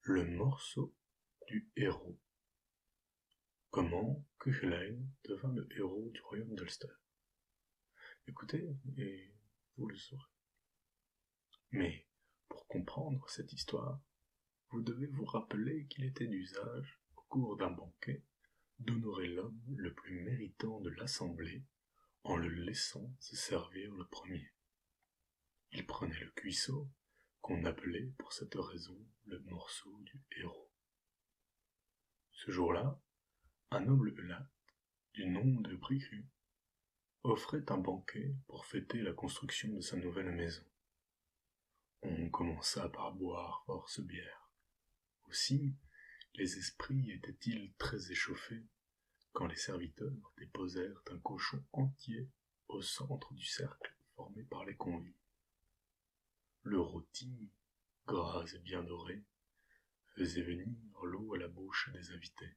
Le morceau du héros. Comment Cuchulainn devint le héros du royaume d'Ulster. Écoutez, et vous le saurez. Mais, pour comprendre cette histoire, vous devez vous rappeler qu'il était d'usage, au cours d'un banquet, d'honorer l'homme le plus méritant de l'assemblée en le laissant se servir le premier. Il prenait le cuisseau, qu'on appelait pour cette raison le morceau du héros. Ce jour-là, un noble Ulat, du nom de Bricru, offrait un banquet pour fêter la construction de sa nouvelle maison. On commença par boire force bière. Aussi, les esprits étaient-ils très échauffés quand les serviteurs déposèrent un cochon entier au centre du cercle formé par les convives. Le rôti, gras et bien doré, faisait venir l'eau à la bouche des invités.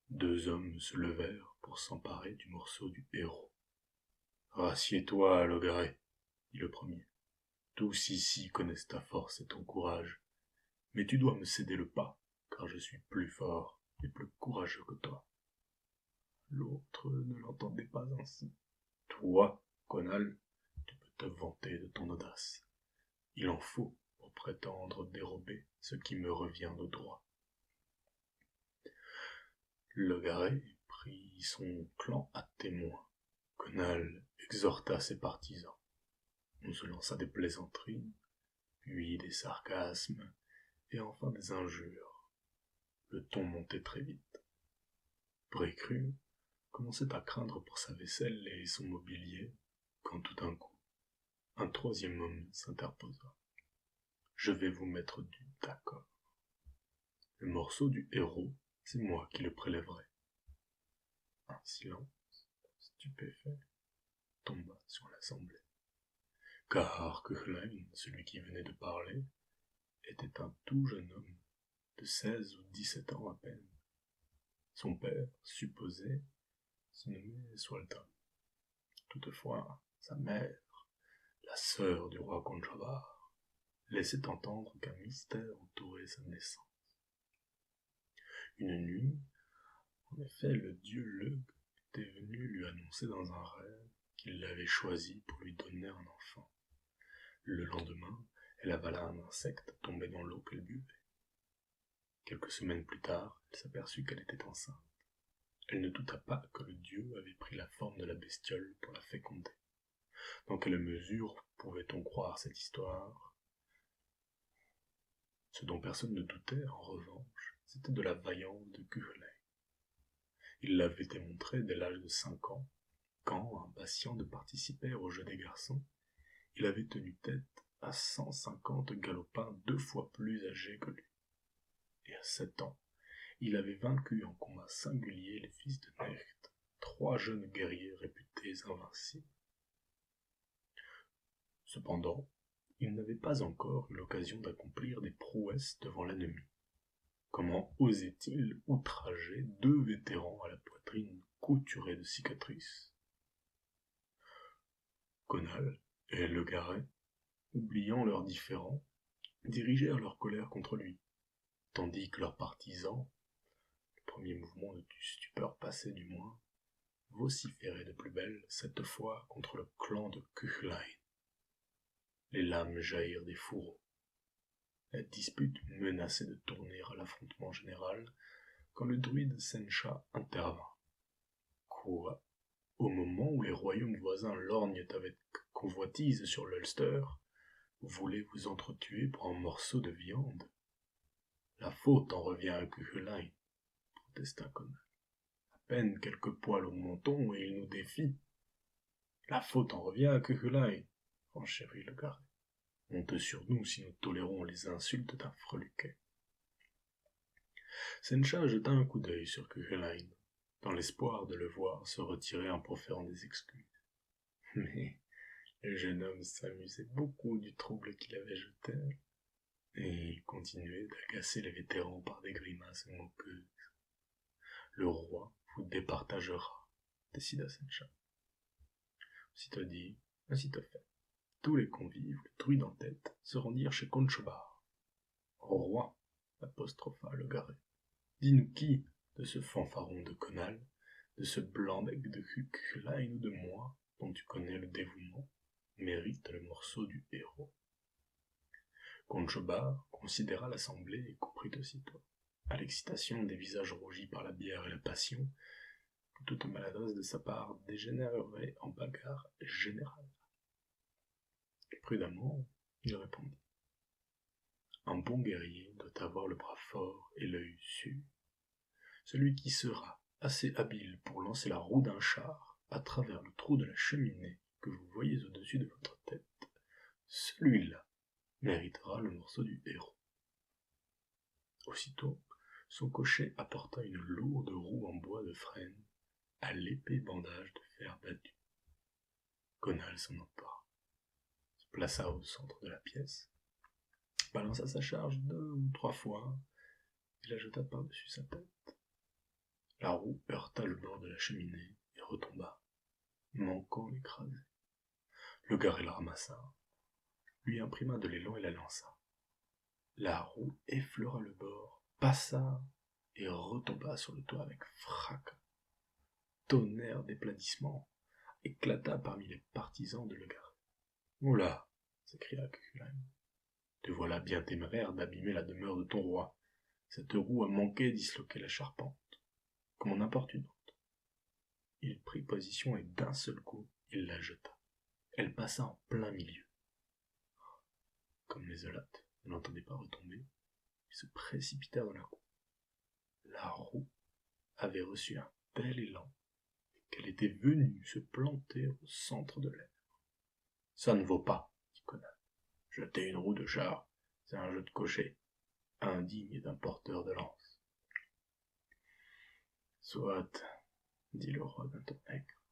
Deux hommes se levèrent pour s'emparer du morceau du héros. « Rassieds-toi, Logaret, dit le premier. Tous ici connaissent ta force et ton courage, mais tu dois me céder le pas, car je suis plus fort et plus courageux que toi. » L'autre ne l'entendait pas ainsi. « Toi, Conall, tu peux te vanter de ton audace. Il en faut pour prétendre dérober ce qui me revient de droit. » Logaret prit son clan à témoin. Conall exhorta ses partisans. On se lança des plaisanteries, puis des sarcasmes, et enfin des injures. Le ton montait très vite. Bricru commençait à craindre pour sa vaisselle et son mobilier, quand tout d'un coup, un troisième homme s'interposa. « Je vais vous mettre d'accord. Le morceau du héros, c'est moi qui le prélèverai. » Un silence stupéfait tomba sur l'assemblée. Car Cuchulainn, celui qui venait de parler, était un tout jeune homme de 16 ou 17 ans à peine. Son père, supposé, se nommait Sualtam. Toutefois, sa mère, la sœur du roi Conchobar, laissait entendre qu'un mystère entourait sa naissance. Une nuit, en effet, le dieu Lug était venu lui annoncer dans un rêve qu'il l'avait choisi pour lui donner un enfant. Le lendemain, elle avala un insecte tombé dans l'eau qu'elle buvait. Quelques semaines plus tard, elle s'aperçut qu'elle était enceinte. Elle ne douta pas que le dieu avait pris la forme de la bestiole pour la féconder. Dans quelle mesure pouvait-on croire cette histoire? Ce dont personne ne doutait, en revanche, c'était de la vaillance de Cuchulainn. Il l'avait démontré dès l'âge de 5 ans, quand, impatient de participer au jeu des garçons, il avait tenu tête à 150 galopins 2 fois plus âgés que lui. Et à 7 ans, il avait vaincu en combat singulier les fils de Necht, 3 jeunes guerriers réputés invincibles. Cependant, il n'avait pas encore eu l'occasion d'accomplir des prouesses devant l'ennemi. Comment osait-il outrager 2 vétérans à la poitrine couturée de cicatrices? Conall et Logaret, oubliant leurs différends, dirigèrent leur colère contre lui, tandis que leurs partisans, le premier mouvement de stupeur passé du moins, vociféraient de plus belle, cette fois contre le clan de Cuchulainn. Les lames jaillirent des fourreaux. La dispute menaçait de tourner à l'affrontement général quand le druide Sencha intervint. Quoi? Au moment où les royaumes voisins lorgnent avec convoitise sur l'Ulster, vous voulez vous entretuer pour un morceau de viande? La faute en revient à Cuchulainn, protesta Conall. À peine quelques poils au menton et il nous défie. La faute en revient à Cuchulainn, renchérit Logaret. Honte sur nous si nous tolérons les insultes d'un freluquet. Sencha jeta un coup d'œil sur Cuchulainn, dans l'espoir de le voir se retirer en proférant des excuses. Mais le jeune homme s'amusait beaucoup du trouble qu'il avait jeté, et il continuait d'agacer les vétérans par des grimaces moqueuses. Le roi vous départagera, décida Sencha. Aussitôt dit, aussitôt fait. Tous les convives, le druide en tête, se rendirent chez Conchobar. « Au roi, apostropha le Garé. Dis-nous qui, de ce fanfaron de Conal, de ce blanc-bec de Cuchulain ou de moi, dont tu connais le dévouement, mérite le morceau du héros. Conchobar considéra l'assemblée et comprit aussitôt, à l'excitation des visages rougis par la bière et la passion, que toute maladresse de sa part dégénérerait en bagarre générale. Prudemment, il répondit. Un bon guerrier doit avoir le bras fort et l'œil sûr. Celui qui sera assez habile pour lancer la roue d'un char à travers le trou de la cheminée que vous voyez au-dessus de votre tête, celui-là méritera le morceau du héros. Aussitôt, son cocher apporta une lourde roue en bois de frêne à l'épais bandage de fer battu. Conal s'en empara, se plaça au centre de la pièce, balança sa charge 2 ou 3 fois et la jeta par-dessus sa tête. La roue heurta le bord de la cheminée et retomba, manquant l'écraser. Le Garé la ramassa, lui imprima de l'élan et la lança. La roue effleura le bord, passa et retomba sur le toit avec fracas. Tonnerre d'applaudissements éclata parmi les partisans de Le Garé. « Oula !» s'écria Cuchulain. « Te voilà bien téméraire d'abîmer la demeure de ton roi. Cette roue a manqué disloquer la charpente, comme n'importe une autre. » Il prit position et d'un seul coup, il la jeta. Elle passa en plein milieu. Comme les Zolotes ne l'entendaient pas retomber, ils se précipitèrent dans la cour. La roue avait reçu un tel élan qu'elle était venue se planter au centre de l'air. « Ça ne vaut pas, dit Conal. Jeter une roue de char, c'est un jeu de cocher, indigne d'un porteur de lance. » Soit, dit le roi d'un ton aigre.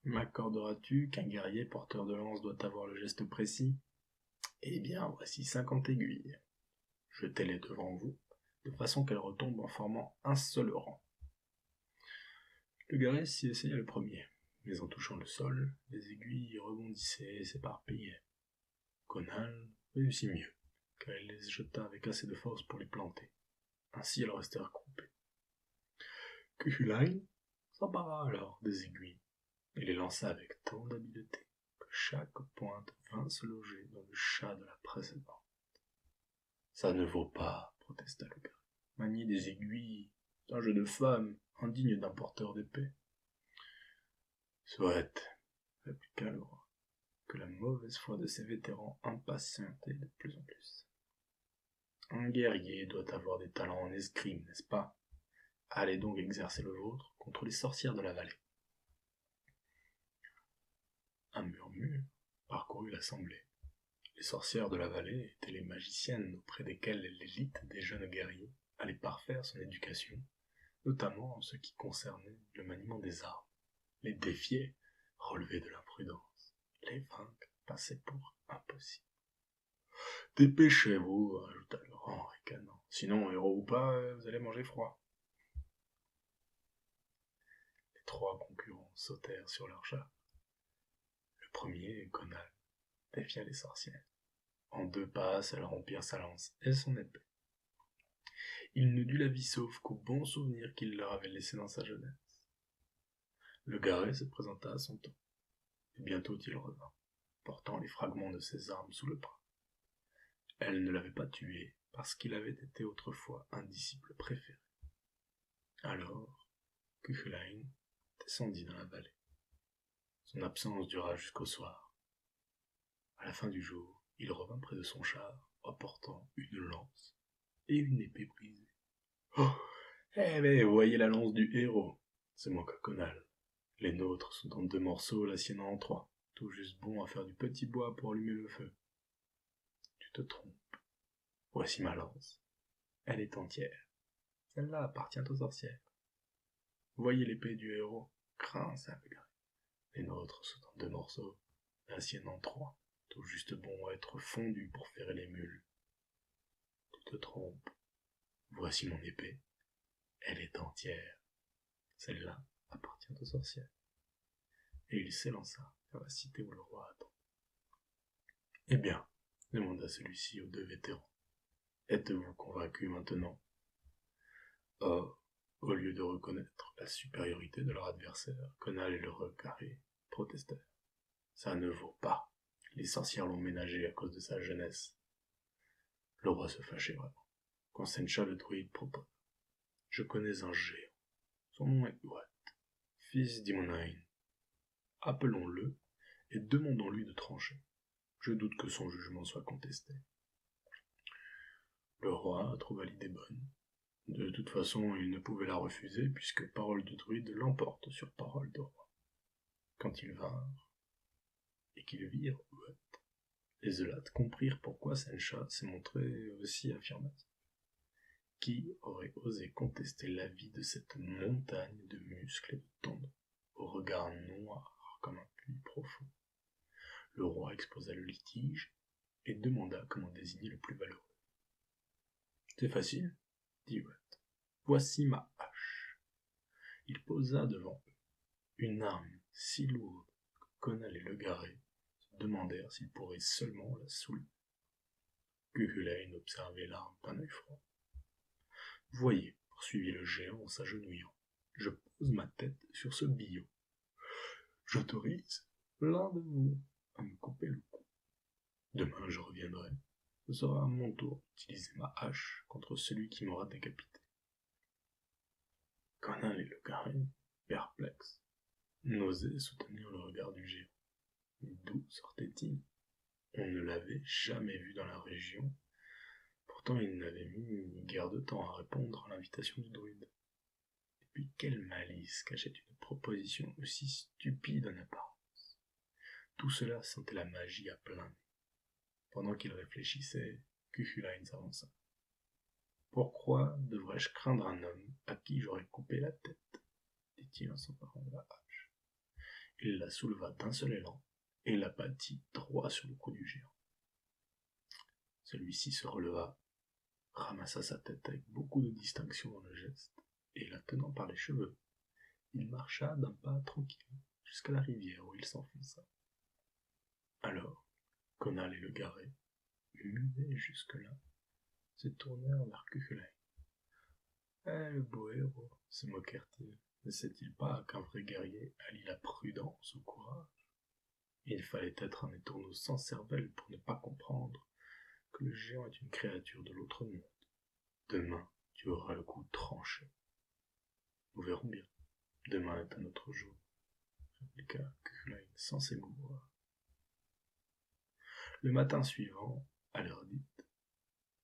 M'accorderas-tu qu'un guerrier porteur de lance doit avoir le geste précis ? Eh bien, voici 50 aiguilles. Jetez-les devant vous, de façon qu'elles retombent en formant un seul rang. Le Garé s'y essaya le premier, mais en touchant le sol, les aiguilles rebondissaient et s'éparpillaient. Conal réussit mieux, car il les jeta avec assez de force pour les planter. Ainsi elles restèrent groupées. Cuchulain s'empara alors des aiguilles et les lança avec tant d'habileté que chaque pointe vint se loger dans le chat de la précédente. « Ça ne vaut pas, protesta le Garé. Manier des aiguilles, c'est un jeu de femme, indigne d'un porteur d'épée. » Soit, répliqua le roi, que la mauvaise foi de ces vétérans impatientait de plus en plus. Un guerrier doit avoir des talents en escrime, n'est-ce pas ? Allez donc exercer le vôtre contre les sorcières de la vallée. Un murmure parcourut l'assemblée. Les sorcières de la vallée étaient les magiciennes auprès desquelles l'élite des jeunes guerriers allait parfaire son éducation, notamment en ce qui concernait le maniement des armes. Les défier relevait de l'imprudence. Les vaincre passait pour impossible. « Dépêchez-vous, ajouta le roi en ricanant. Sinon, héros ou pas, vous allez manger froid. » Les 3 concurrents sautèrent sur leur char. Le premier, Conal, défia les sorcières. En 2 passes, elles rompirent sa lance et son épée. Il ne dut la vie sauve qu'au bon souvenir qu'il leur avait laissé dans sa jeunesse. Le Garé se présenta à son tour, et bientôt il revint, portant les fragments de ses armes sous le bras. Elle ne l'avait pas tué parce qu'il avait été autrefois un disciple préféré. Alors, Cuchulain descendit dans la vallée. Son absence dura jusqu'au soir. À la fin du jour, il revint près de son char, apportant une lance et une épée brisée. « Oh, eh mais voyez la lance du héros, c'est moins que Conal. Les nôtres sont en 2 morceaux, la sienne en 3, tout juste bon à faire du petit bois pour allumer le feu. Tu te trompes. Voici ma lance. Elle est entière. Celle-là appartient aux sorcières. Voyez l'épée du héros, grince à Garé. Les nôtres sont en 2 morceaux, la sienne en 3, tout juste bon à être fondu pour ferrer les mules. Tu te trompes. Voici mon épée. Elle est entière. Celle-là appartient aux sorcières. Et il s'élança vers la cité où le roi attend. Eh bien, demanda celui-ci aux 2 vétérans. Êtes-vous convaincu maintenant? Or, au lieu de reconnaître la supériorité de leur adversaire, Conall et le Recarré protestèrent. Ça ne vaut pas. Les sorcières l'ont ménagé à cause de sa jeunesse. Le roi se fâchait vraiment. Quand Sencha le druide propose. Je connais un géant. Son nom est Uat, fils d'Imonain. Appelons-le et demandons-lui de trancher. Je doute que son jugement soit contesté. Le roi trouva l'idée bonne. De toute façon, il ne pouvait la refuser, puisque parole de druide l'emporte sur parole de roi. Quand ils vinrent, et qu'ils virent Uat, les Zelates comprirent pourquoi Sencha s'est montré aussi affirmatif. Qui aurait osé contester l'avis de cette montagne de muscles et de tendons, au regard noir comme un puits profond? Le roi exposa le litige et demanda comment désigner le plus valeureux. C'est facile, dit Uat. Voici ma hache. Il posa devant eux une arme si lourde que Conall et Legarré se demandèrent s'ils pourraient seulement la soulever. Cuchulainn observait l'arme d'un œil froid. Voyez, poursuivit le géant en s'agenouillant, je pose ma tête sur ce billot. J'autorise l'un de vous à me couper le cou. Demain je reviendrai. Ce sera à mon tour d'utiliser ma hache contre celui qui m'aura décapité. Conall et Legarré, perplexes, n'osaient soutenir le regard du géant. Mais d'où sortait-il? On ne l'avait jamais vu dans la région. Pourtant, il n'avait mis ni guère de temps à répondre à l'invitation du druide. Et puis, quelle malice cachait une proposition aussi stupide en apparence. Tout cela sentait la magie à plein nez. Pendant qu'il réfléchissait, Cuchulainn s'avança. Pourquoi devrais-je craindre un homme à qui j'aurais coupé la tête? Dit-il en s'emparant de la hache. Il la souleva d'un seul élan et la battit droit sur le cou du géant. Celui-ci se releva, ramassa sa tête avec beaucoup de distinction dans le geste, et la tenant par les cheveux, il marcha d'un pas tranquille jusqu'à la rivière où il s'enfonça. Alors, Conall et Legarré, muets jusque-là, se tournèrent vers Cuchulainn. Le beau héros, se moquèrent-ils, ne sait-il pas qu'un vrai guerrier allie la prudence au courage? Il fallait être un étourneau sans cervelle pour ne pas comprendre que le géant est une créature de l'autre monde. Demain, tu auras le cou tranché. Nous verrons bien. Demain est un autre jour, répliqua Cuchulainn sans s'émouvoir. Le matin suivant, à l'heure dite,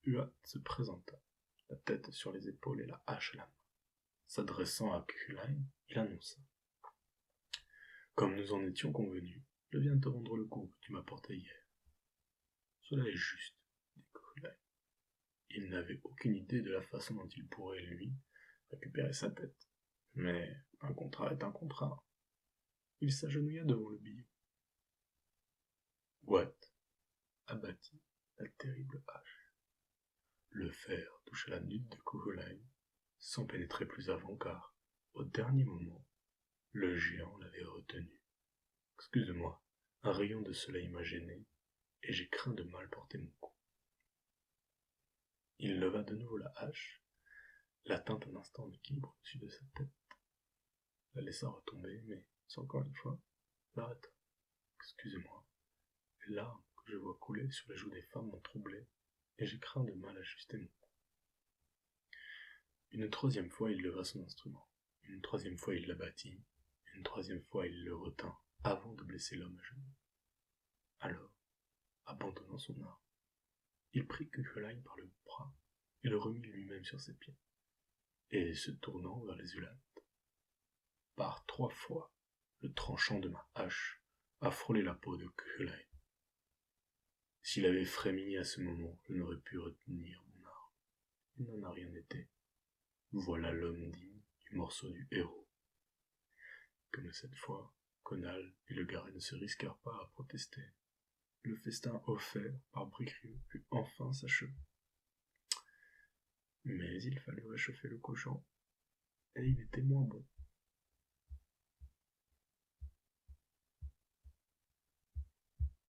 Uat se présenta, la tête sur les épaules et la hache à la main. S'adressant à Cuchulainn, il annonça. Comme nous en étions convenus, je viens te rendre le coup que tu m'as porté hier. Cela est juste, dit Cuchulainn. Il n'avait aucune idée de la façon dont il pourrait, lui, récupérer sa tête. Mais un contrat est un contrat. Il s'agenouilla devant le billot. Uat abattit la terrible hache. Le fer toucha la nuque de Cuchulainn, sans pénétrer plus avant car, au dernier moment, le géant l'avait retenu. Excuse-moi, un rayon de soleil m'a gêné, et j'ai craint de mal porter mon coup. Il leva de nouveau la hache, la tint un instant en équilibre au-dessus de sa tête, la laissa retomber, mais, encore une fois, l'arrêta. Excusez-moi, les larmes que je vois couler sur les joues des femmes m'ont troublé, et j'ai craint de mal ajuster mon coup. Une troisième fois, il leva son instrument. Une troisième fois, il l'abattit. Une troisième fois, il le retint, avant de blesser l'homme à genoux. Alors, abandonnant son arme, il prit Cuchulainn par le bras et le remit lui-même sur ses pieds, et se tournant vers les Zelates. Par 3 fois, le tranchant de ma hache a frôlé la peau de Cuchulainn. S'il avait frémilli à ce moment, je n'aurais pu retenir mon arme. Il n'en a rien été. Voilà l'homme digne du morceau du héros. Comme cette fois, Conall et Legarré ne se risquèrent pas à protester. Le festin offert par Bricriu put enfin s'achever. Mais il fallut réchauffer le cochon, et il était moins bon.